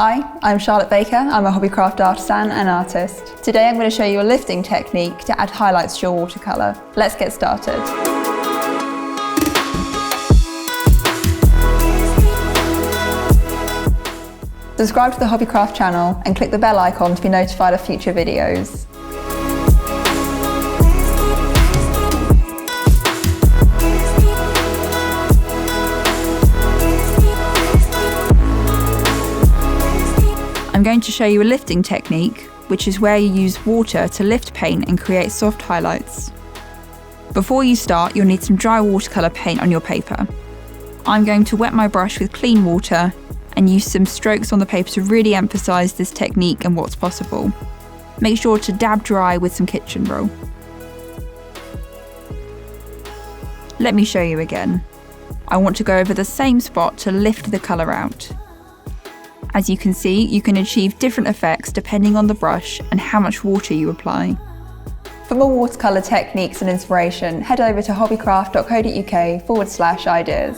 Hi, I'm Charlotte Baker. I'm a Hobbycraft artisan and artist. Today I'm going to show you a lifting technique to add highlights to your watercolour. Let's get started. Subscribe to the Hobbycraft channel and click the bell icon to be notified of future videos. I'm going to show you a lifting technique, which is where you use water to lift paint and create soft highlights. Before you start, you'll need some dry watercolour paint on your paper. I'm going to wet my brush with clean water and use some strokes on the paper to really emphasise this technique and what's possible. Make sure to dab dry with some kitchen roll. Let me show you again. I want to go over the same spot to lift the colour out. As you can see, you can achieve different effects depending on the brush and how much water you apply. For more watercolour techniques and inspiration, head over to hobbycraft.co.uk/ideas.